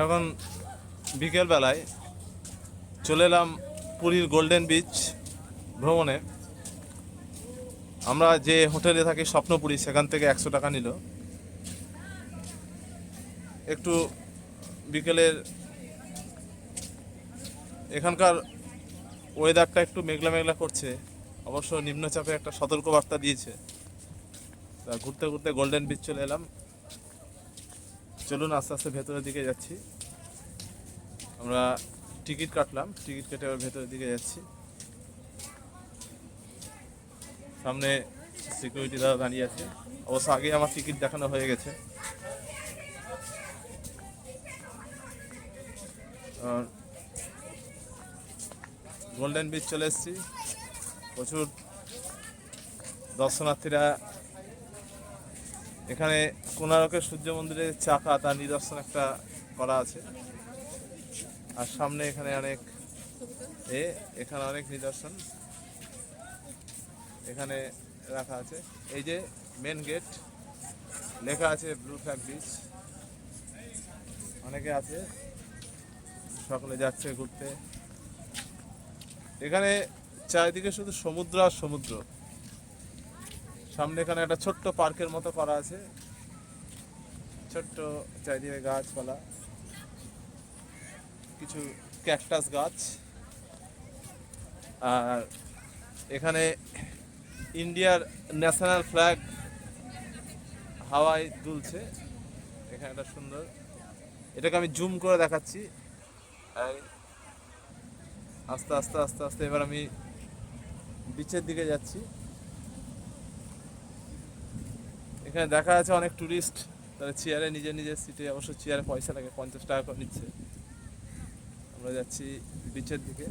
এখন বিকেলবেলায় চলে এলাম পুরীর গোল্ডেন বিচ ভ্রমণে। আমরা যে হোটেলে থাকি স্বপ্নপুরী, সেখান থেকে 100 টাকা নিল। একটু বিকেলের এখানকার ওয়েদারটা একটু মেঘলা মেঘলা করছে, অবশ্য নিম্নচাপে একটা সতর্কবার্তা দিয়েছে। তা ঘুরতে ঘুরতে গোল্ডেন বিচ চলে এলাম। চলুন আস্তে আস্তে ভেতরের দিকে যাচ্ছি। আমরা টিকিট কাটলাম, টিকিট কেটে আবার ভেতরের দিকে যাচ্ছি। সামনে সিকিউরিটি দাদা দাঁড়িয়ে আছে, অবশ্য আগে আমার টিকিট দেখানো হয়ে গেছে। গোল্ডেন বিচ চলে এসেছি। প্রচুর দর্শনার্থীরা এখানে কোণারকের সূর্য মন্দিরের চাকা তার নিদর্শন একটা করা আছে। আর সামনে এখানে অনেক এখানে অনেক নিদর্শন এখানে রাখা আছে। এই যে মেন গেট, লেখা আছে ব্লু ফ্ল্যাগ বিচ। অনেকে আছে, সকলে যাচ্ছে ঘুরতে। এখানে চারিদিকে শুধু সমুদ্র আর সমুদ্র। সামনে এখানে একটা ছোট্ট পার্কের মতো করা আছে, ছোট্ট চারিদিকে গাছপালা, কিছু ক্যাকটাস গাছ। আর এখানে ইন্ডিয়ার ন্যাশনাল ফ্ল্যাগ হাওয়ায় দুলছে। এখানে একটা সুন্দর, এটাকে আমি জুম করে দেখাচ্ছি। আস্তে আস্তে আস্তে আস্তে এবার আমি বিচের দিকে যাচ্ছি। এখানে দেখা যাচ্ছে অনেক টুরিস্ট তারা চেয়ারে, নিজের নিজের সিটে, অবশ্য চেয়ারে পয়সা লাগে, 50 টাকা করে নিচ্ছে। আমরা যাচ্ছি বিচের দিকে।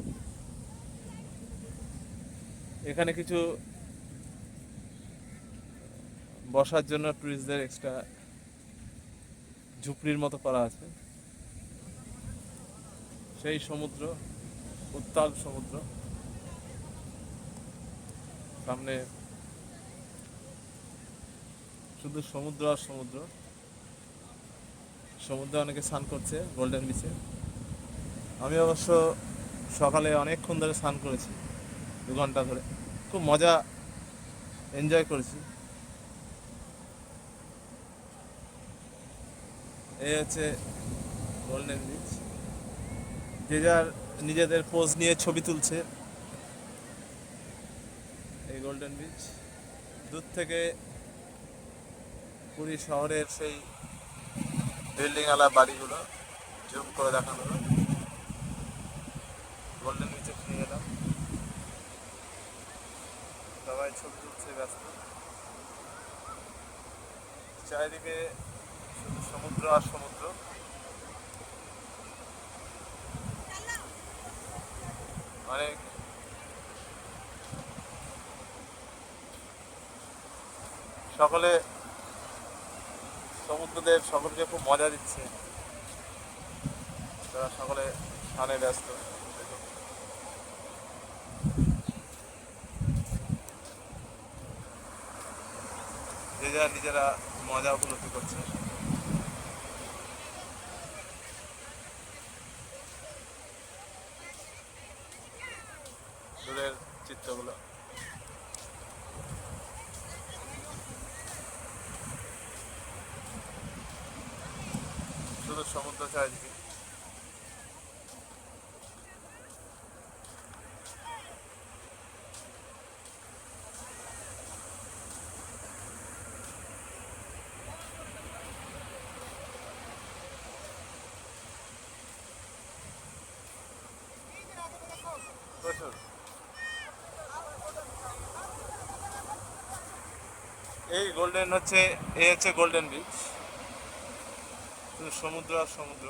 এখানে কিছু বসার জন্য টুরিস্টদের এক্সট্রা ঝুপড়ির মতো করা আছে। সেই সমুদ্র, উত্তাল সমুদ্র। সামনে শুধু সমুদ্র আর সমুদ্র। সমুদ্রে অনেকে স্নান করছে গোল্ডেন বিচে। আমি অবশ্য সকালে অনেকক্ষণ ধরে স্নান করেছি, 2 ঘন্টা ধরে। খুব মজা, এনজয় করেছি। এই হচ্ছে গোল্ডেন বিচ। যে যার নিজেদের পোজ নিয়ে ছবি তুলছে। এই গোল্ডেন বিচ দূর থেকে পুরী শহরের সেই বিল্ডিংওয়ালা বাড়িগুলো জুম করে দেখানো হলো। গোল্ডেন বিচে ফিরে গেলাম, সবাই ছবি তুলছে ব্যস্ত। চারিদিকে শুধু সমুদ্র আর সমুদ্র। অনেক সকলে, সমুদ্রদেব সকলকে খুব মজা দিচ্ছে। তারা সকলে স্নানে ব্যস্ত। যে যারা নিজেরা মজা উপলব্ধি করছে। দূরের চিত্রগুলো, শুধু সমুদ্র চারিদিকে। প্রচুর। এই গোল্ডেন হচ্ছে, এই হচ্ছে গোল্ডেন বিচ। শুধু সমুদ্র আর সমুদ্র।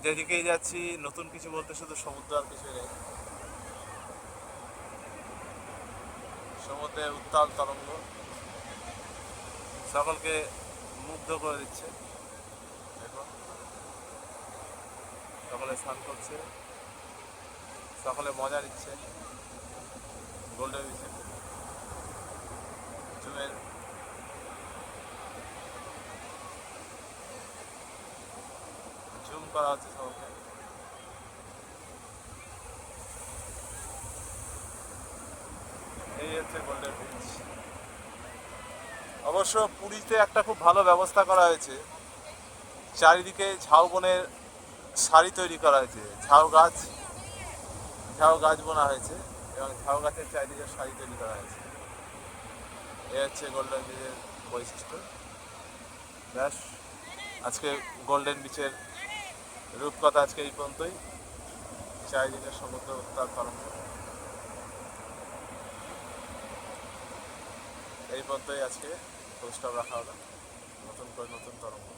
যেদিকেই যাচ্ছি নতুন কিছু বলতে শুধু সমুদ্র, আর কিছুই নেই। সমুদ্রের উত্তাল তরঙ্গ সকলকে মুগ্ধ করে দিচ্ছে। দেখুন, সকলে স্নান করছে, সকলে মজা নিচ্ছে গোল্ডেন বিচে। জুমের করা হচ্ছে সমুদ্রে। এই হচ্ছে গোল্ডেন বিচ। অবশ্য পুরীতে একটা খুব ভালো ব্যবস্থা করা হয়েছে, চারিদিকে ঝাউবনের সারি তৈরি করা হয়েছে, ঝাউ গাছ বোনা হয়েছে এবং ঝাউ গাছের চারিদিকে সারি তৈরি করা হয়েছে। এ হচ্ছে গোল্ডেন বিচের বৈশিষ্ট্য। ব্যাস, আজকে গোল্ডেন বিচের রূপকথা আজকে এই পর্যন্তই। চারিদিকে সমুদ্র উত্তাল তরঙ্গ। এই পর্যন্তই আজকে ফুল স্টপ রাখা হলো। নতুন করে নতুন তরঙ্গ।